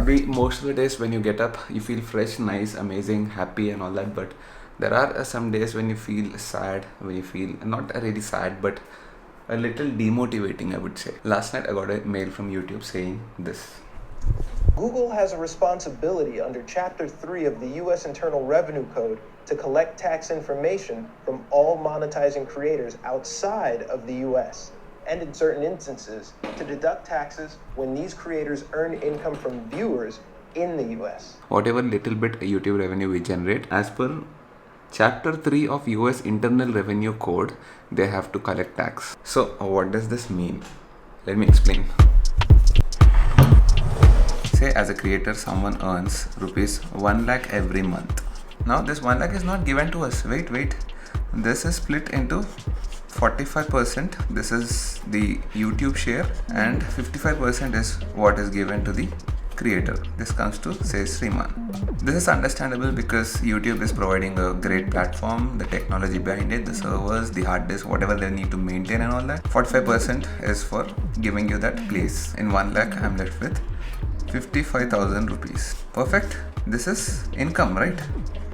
Abhi, most of the days when you get up, you feel fresh, nice, amazing, happy, and all that. But there are some days when you feel sad, when you feel not really sad, but a little demotivating, I would say. Last night, I got a mail from YouTube saying this. Google has a responsibility under Chapter 3 of the U.S. Internal Revenue Code to collect tax information from all monetizing creators outside of the U.S. and in certain instances to deduct taxes when these creators earn income from viewers in the US. Whatever little bit YouTube revenue we generate, as per Chapter 3 of US Internal Revenue Code, they have to collect tax. So what does this mean? Let me explain. Say as a creator, someone earns rupees 1 lakh every month. Now this 1 lakh is not given to us. Wait. This is split into 45%. This is the YouTube share and 55% is what is given to the creator. This comes to say Sriman. This is understandable because YouTube is providing a great platform, the technology behind it, the servers, the hard disk, whatever they need to maintain and all that. 45% is for giving you that place. In 1 lakh I'm left with 55,000 rupees. Perfect. This is income, right?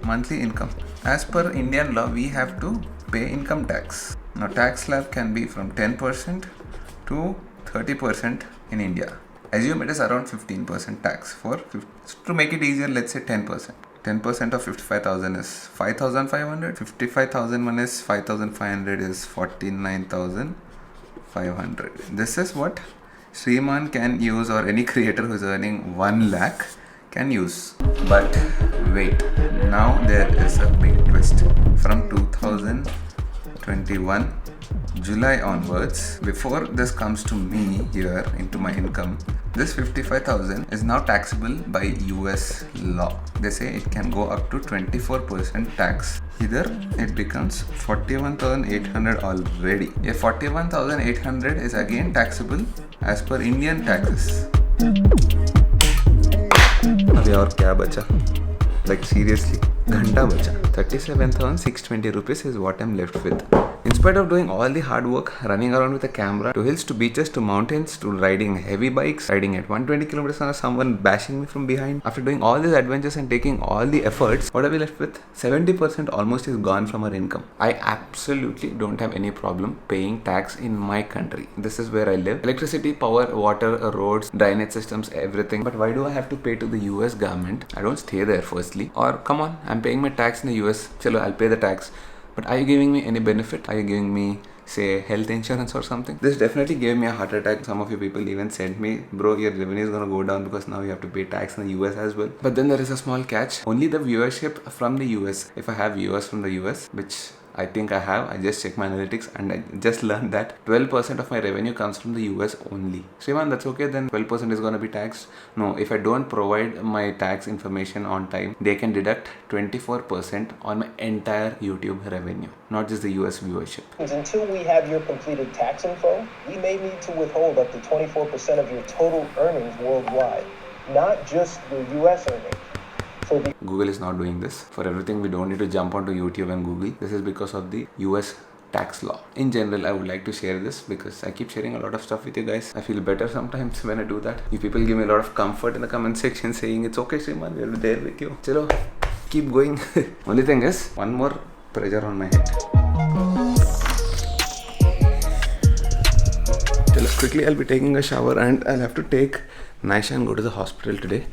Monthly income. As per Indian law, we have to pay income tax. Now tax slab can be from 10% to 30% in India. Assume it is around 15% tax. To make it easier, let's say 10%. 10% of 55,000 is 5,500. 55,000 one is 5,500 is 49,500. This is what Sriman can use, or any creator who is earning 1 lakh can use. But wait, now there is a big twist. From 2021 July onwards, before this comes to me here into my income, this 55,000 is now taxable by US law. They say it can go up to 24% tax. Either it becomes 41,800 already. A 41,800 is again taxable as per Indian taxes. अभी और क्या बचा? Like seriously, घंटा बचा. 37,620 rupees is what I'm left with. In spite of doing all the hard work, running around with a camera, to hills, to beaches, to mountains, to riding heavy bikes, riding at 120 kilometers an hour, someone bashing me from behind. After doing all these adventures and taking all the efforts, what are we left with? 70% almost is gone from our income. I absolutely don't have any problem paying tax in my country. This is where I live. Electricity, power, water, roads, drainage systems, everything. But why do I have to pay to the US government? I don't stay there firstly. Or come on, I'm paying my tax in the US. Chalo, I'll pay the tax. But are you giving me any benefit? Are you giving me, say, health insurance or something? This definitely gave me a heart attack. Some of you people even sent me, bro, your revenue is gonna go down because now you have to pay tax in the US as well. But then there is a small catch. Only the viewership from the US. If I have viewers from the US, which I think I have. I just checked my analytics and I just learned that 12% of my revenue comes from the US only. Sriman, that's okay, then 12% is going to be taxed? No, if I don't provide my tax information on time, they can deduct 24% on my entire YouTube revenue, not just the US viewership. Until we have your completed tax info, we may need to withhold up to 24% of your total earnings worldwide, not just your US earnings. Google is not doing this. For everything, we don't need to jump onto YouTube and Google. This is because of the US tax law. In general, I would like to share this because I keep sharing a lot of stuff with you guys. I feel better sometimes when I do that. You people give me a lot of comfort in the comment section saying, it's okay, Sriman, we'll be there with you. Chalo, keep going. Only thing is, one more pressure on my head. Chalo, quickly I'll be taking a shower and I'll have to take Naisha and go to the hospital today.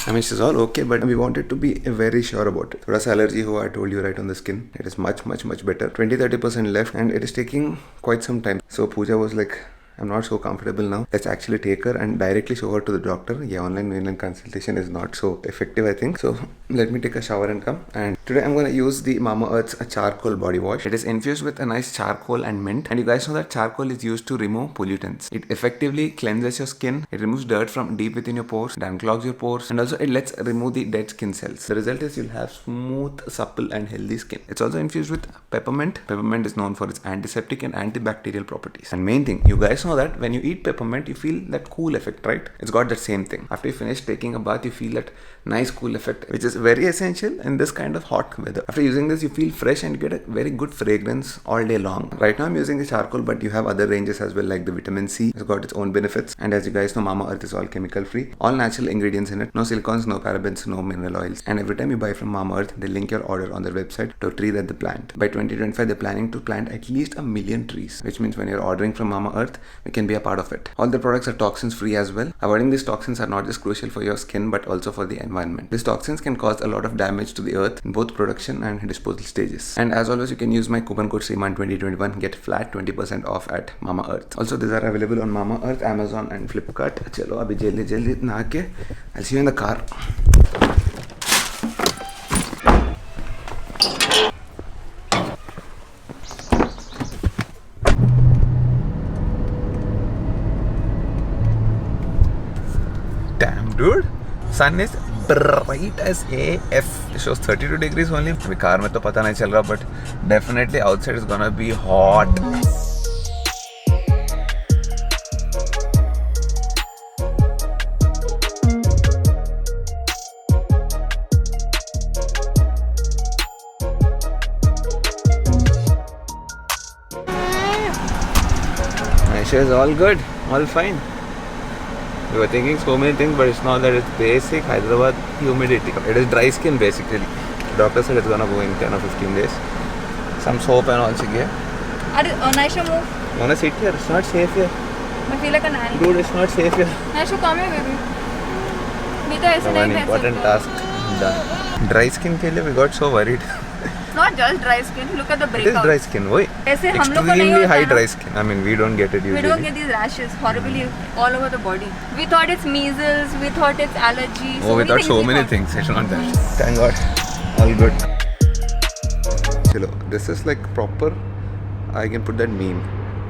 I mean, she's all okay, but we wanted to be very sure about it. Thoda allergy ho, I told you right on the skin. It is much better. 20-30% left and it is taking quite some time. So Pooja was like, I'm not so comfortable now. Let's actually take her and directly show her to the doctor. Yeah, online consultation is not so effective, I think. So let me take a shower and come. And today I'm going to use the Mamaearth's charcoal body wash. It is infused with a nice charcoal and mint. And you guys know that charcoal is used to remove pollutants. It effectively cleanses your skin. It removes dirt from deep within your pores. It unclogs your pores. And also it lets remove the dead skin cells. The result is you'll have smooth, supple and healthy skin. It's also infused with peppermint. Peppermint is known for its antiseptic and antibacterial properties. And main thing, you guys know that when you eat peppermint, you feel that cool effect, right? It's got that same thing. After you finish taking a bath, you feel that nice cool effect, which is very essential in this kind of hot weather. After using this, you feel fresh and get a very good fragrance all day long. Right now I'm using the charcoal, but you have other ranges as well, like the vitamin C. It's got its own benefits, and as you guys know, Mamaearth is all chemical free, all natural ingredients in it, no silicons, no parabens, no mineral oils. And every time you buy from Mamaearth, they link your order on their website to a tree that they plant. By 2025, they're planning to plant at least 1 million trees, which means when you're ordering from Mamaearth, we can be a part of it. All the products are toxins free as well. Avoiding these toxins are not just crucial for your skin, but also for the environment. These toxins can cause a lot of damage to the earth in both production and disposal stages. And as always, you can use my coupon code SRIMAN2021, get flat 20% off at Mamaearth. Also, these are available on Mamaearth, Amazon and Flipkart. Chalo, abhi jaldi naha ke, I'll see you in the car. Damn, dude, sun is bright as AF. It shows 32 degrees only. अभी car में तो पता नहीं चल रहा, but definitely outside is gonna be hot. Aisha is all good, all fine. We were thinking so many things, but it's not that. It's basic Hyderabad humidity. It is dry skin basically. The doctor said it's gonna go in 10 or 15 days. Some soap and all she gave. Naisha, move. You wanna sit here? It's not safe here. I feel like a nanny. Dude, it's not safe here. Naisha, come here, baby. Beta, ऐसे One नहीं बैठ important सकते. task done. Dry skin के लिए we got so worried. Not just dry skin. Look at the It is breakout. dry skin, वही. ऐसे हम लोग को नहीं Extremely होता high है ना. dry skin. I mean, we don't get it We usually. don't get these rashes horribly all over the body. We thought it's measles. We thought it's allergy. Oh, we thought so many things. It's not that. Thank God. All good. Chalo, this is like proper. I can put that meme.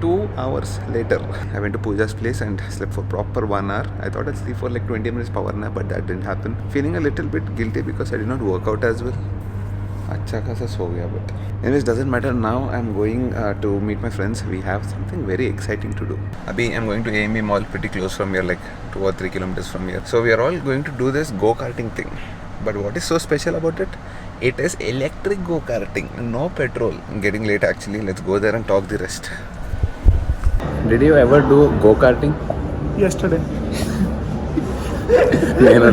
2 hours later, I went to Pooja's place and slept for proper 1 hour. I thought I'd sleep for like 20 minutes power nap, but that didn't happen. Feeling a little bit guilty because I did not work out as well. अच्छा खासा सो गया, but anyways, doesn't matter. Now I'm going to meet my friends. We have something very exciting to do. Abhi I'm going to AMB Mall, pretty close from here, like 2 or 3 kilometers from here. So we are all going to do this go-karting thing. But what is so special about it? It is electric go-karting, no petrol. I'm getting late actually. Let's go there and talk the rest. Did you ever do go-karting? Yesterday.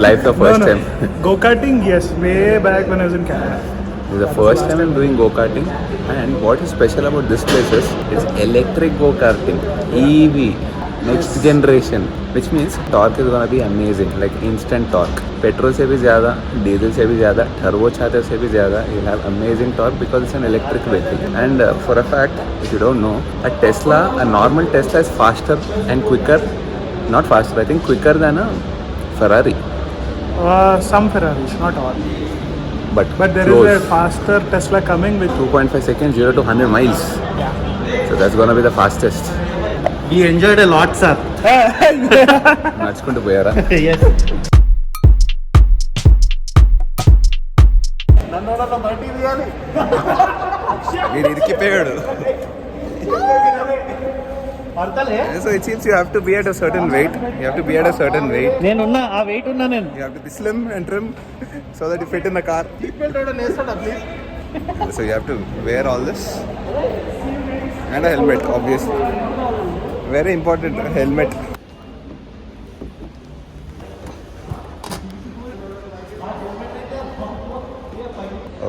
Life the first time. Go-karting, yes, way back when I was in Canada. This is the first time I'm doing go-karting, and what is special about this place is it's electric go-karting, EV, next generation, which means torque is gonna be amazing, like instant torque. Petrol se bhi zyada, diesel se bhi zyada, turbo charger se bhi zyada. You'll have amazing torque because it's an electric vehicle. And for a fact, if you don't know, a normal Tesla is faster and quicker, not faster, I think quicker than a Ferrari. Some Ferraris, not all. But there close. is a faster Tesla coming with 2.5 seconds, 0 to 100 miles. Yeah. So that's gonna be the fastest. We enjoyed a lot, sir. నడుచుకుంటూ పోయారా? Yes. వీడు ఇరికిపోయాడు. So it seems you have to be at a certain weight. You have to be at a certain weight. నేనున్నా ఆ wait ఉన్నా నేను. You have to be slim and trim so that you fit in the car. So you have to wear all this and a helmet, obviously. Very important, helmet.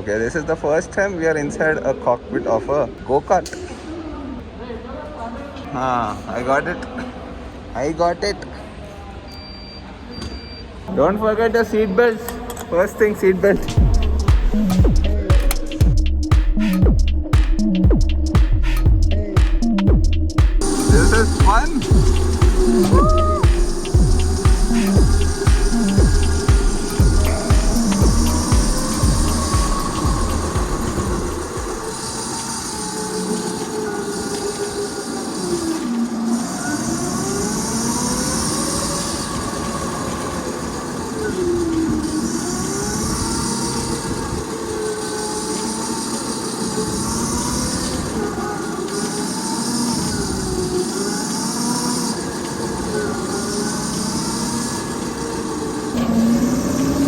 Okay, this is the first time we are inside a cockpit of a go-kart. I got it. I got it. Don't forget the seat belts. First thing, seat belt. This is fun.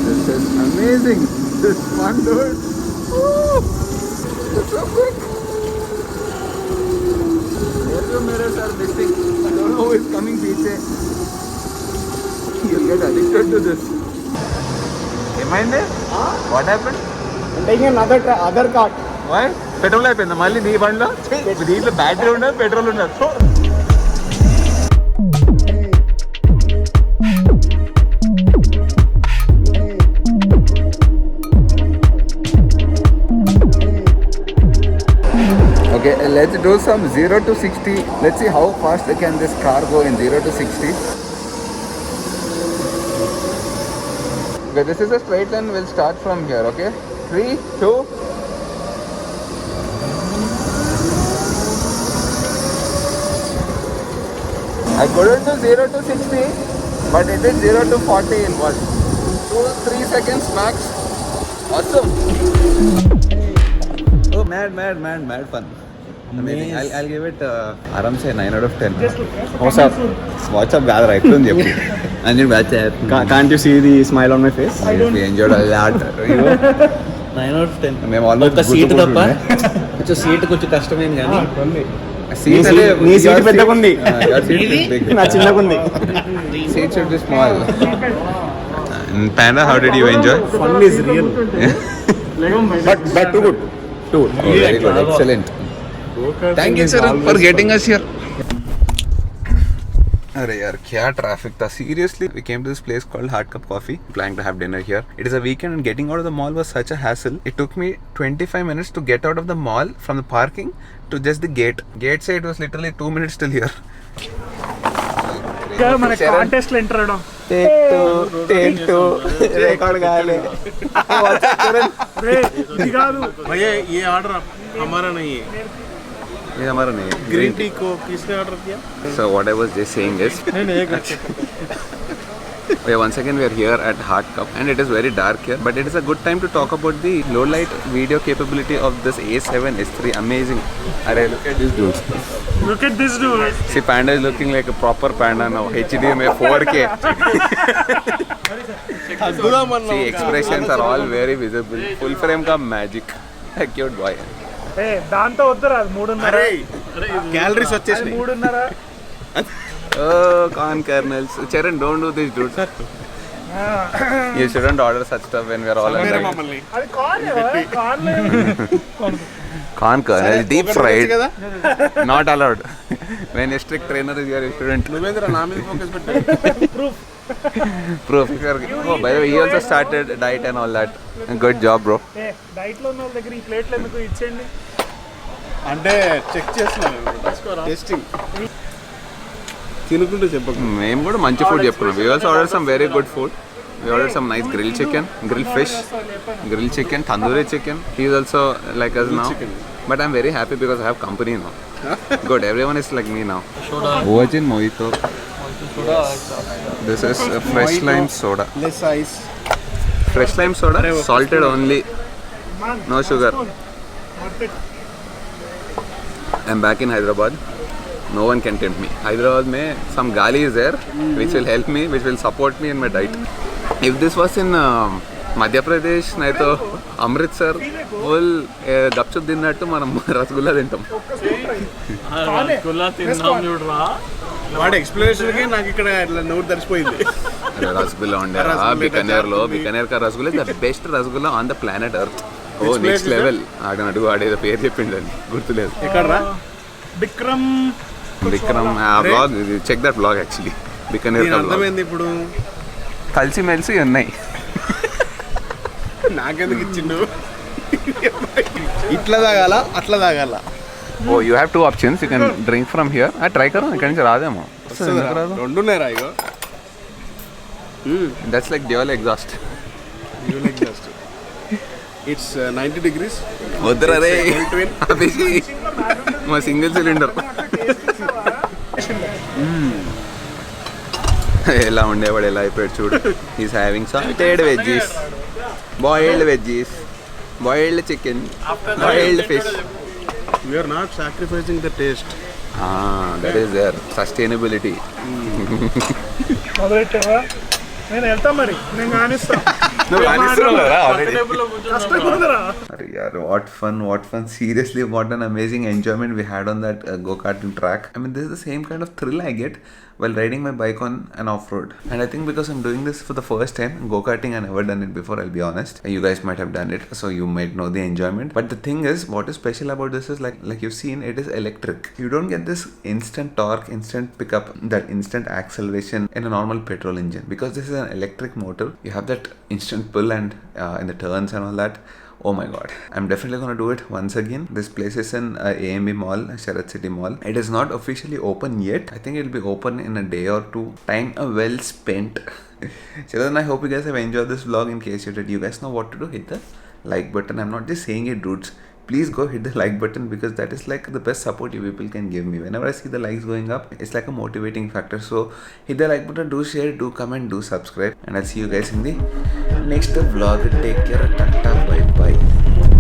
This is amazing. This is fun, dude. so quick. Rearview mirrors are missing. I don't know who is coming पीछे. You'll get addicted to this. ఏమైంది? What happened? taking another cart. Why? Petrol అయిపోయిందా మళ్ళీ నీ బండిలో? దీంట్లో battery ఉండదు, petrol ఉండదు. Okay, let's do some 0 to 60. Let's see how fast can this car go in 0 to 60. Okay, this is a straight line. We'll start from here, okay? 3, 2. I couldn't do 0 to 60, but it is 0 to 40 in what? 2-3 seconds max. Awesome. Oh, mad fun. Amazing. I'll give it Aram say 9 out of 10. What's up? What's up, gather right? Don't you? And you watch it. Can't you see the smile on my face? We enjoyed a lot. You know? 9 out of 10. మేము almost ఒక seat తప్ప కొంచెం seat కొంచెం కష్టమైంది కానీ Seat నీ seat పెద్దగుంది your seat is big. నా చిన్నగుంది Seat should be small. And Panda, how did you enjoy? Fun is real but too good Oh, very good. Excellent. Thank you, sir, for getting us here. अरे यार क्या traffic था seriously. We came to this place called Hard Cup Coffee, planning to have dinner here. It is a weekend and getting out of the mall was such a hassle. It took me 25 minutes to get out of the mall from the parking to just the gate say it was literally 2 minutes till here. మన contest లో enter అవడం record गाले ఇది కాదు भैया ये order हमारा नहीं है ये हमारा नहीं है. ग्रीन टी को किसने ऑर्डर किया So what I was just saying is okay, once again we are here at Hard Cup and it is very dark here, but it is a good time to talk about the low light video capability of this A7 S3. Amazing. Arey, look at this dude. Look at this dude. See, Panda is looking like a proper panda now. HDMI 4K. See, expressions are all very visible. Full frame ka magic. Cute boy. ఏ దాంతో వద్దురా అది 3.5 calories వచ్చేసినాయి 3.5 Oh, corn kernels. Charan, don't do this, dude. You shouldn't order such stuff when we are all मेरे alone. మమ్మల్ని అది corn corn Corn kernels, deep fried. Not allowed. When a strict trainer is here, you shouldn't. నువ్వేంద్ర నా మీద focus పెట్టు Proof. If you are, oh, by the way, he also started diet and all that. Good job, bro. A diet లో ఉన్న వాళ్ళ దగ్గర ఈ ప్లేట్లు ఎందుకు ఇచ్చేయండి అంటే చెక్ చేస్తున్నాను టెస్టింగ్ తినుకుంటూ చెప్పకు మేము కూడా మంచి ఫుడ్ చెప్పుకున్నాం. We also ordered some very good food. We ordered some nice grilled chicken, grilled fish, grilled chicken, tandoori chicken. He is also like us now. But I'm very happy because I have company now. Good, everyone is like me now. Virgin mojito. This is a fresh lime soda. Less ice Fresh lime soda, salted only, no sugar. I'm back in Hyderabad. No one can tempt me. Hyderabad mein some gali is there which will help me, which will support me in my diet. If this was in Madhya Pradesh, naito Amritsar, full gupchup tinnattu manam rasgulla tintam. వాడి explanation కి నాకు ఇక్కడ ఇట్లా note తడిసిపోయింది Rasgulla ఉండేరా Bikaner లో. బికనేర్ కా rasgulla is the best rasgulla on the planet Earth. Oh, next level. ఆడనడుగు ఆడేదో పేరు చెప్పిండని గుర్తులేదు. ఎక్కడరా విక్రమ్ ఆ blog, check that blog actually. Bikaner కా బ్లాగ్ అర్థమైంది ఇప్పుడు కలిసి మెలిసి ఉన్నాయి. నాకెందుకు ఇచ్చిండు ఇట్లా తాగాల అట్లా తాగాల oh you have 2 options. You can drink from here. Try కరో, ఇక్కడ నుంచి రాదేమో. రెండు ఉన్నారా ఇగో that's like dual exhaust. It's 90 degrees వద్దురా రే ఆపేసి మా సింగిల్ సిలిండర్. ఎలా ఉండేవాడు ఎలా అయిపోయాడు చూడు. Is having salted veggies, boiled veggies, boiled chicken, boiled fish. we are not sacrificing the taste that is there sustainability. మొదలెట్టావా నేను వెళ్తా మరి నేను కానిస్తా నువ్వు రాణిస్తున్నావు కదా already. కష్టపడదురా. Arey yaar, what fun. Seriously, what an amazing enjoyment we had on that go-karting track. I mean, this is the same kind of thrill I get while riding my bike on an off-road. And I think because I'm doing this for the first time, go-karting, I've never done it before, I'll be honest. You guys might have done it, so you might know the enjoyment. But the thing is, what is special about this is like you've seen, it is electric. You don't get this instant torque, instant pickup, that instant acceleration in a normal petrol engine. Because this is an electric motor, you have that instant pull and in the turns and all that. Oh my god. I'm definitely gonna do it once again. This place is in AMB Mall, Sharat City Mall. It is not officially open yet. I think it'll be open in a day or two. Time well spent. Children, I hope you guys have enjoyed this vlog. In case you did, you guys know what to do. Hit the like button. I'm not just saying it, dudes. Please go hit the like button because that is like the best support you people can give me. Whenever I see the likes going up, it's like a motivating factor. So hit the like button, do share, do comment, do subscribe, and I'll see you guys in the next vlog. Take care. Tata, bye bye.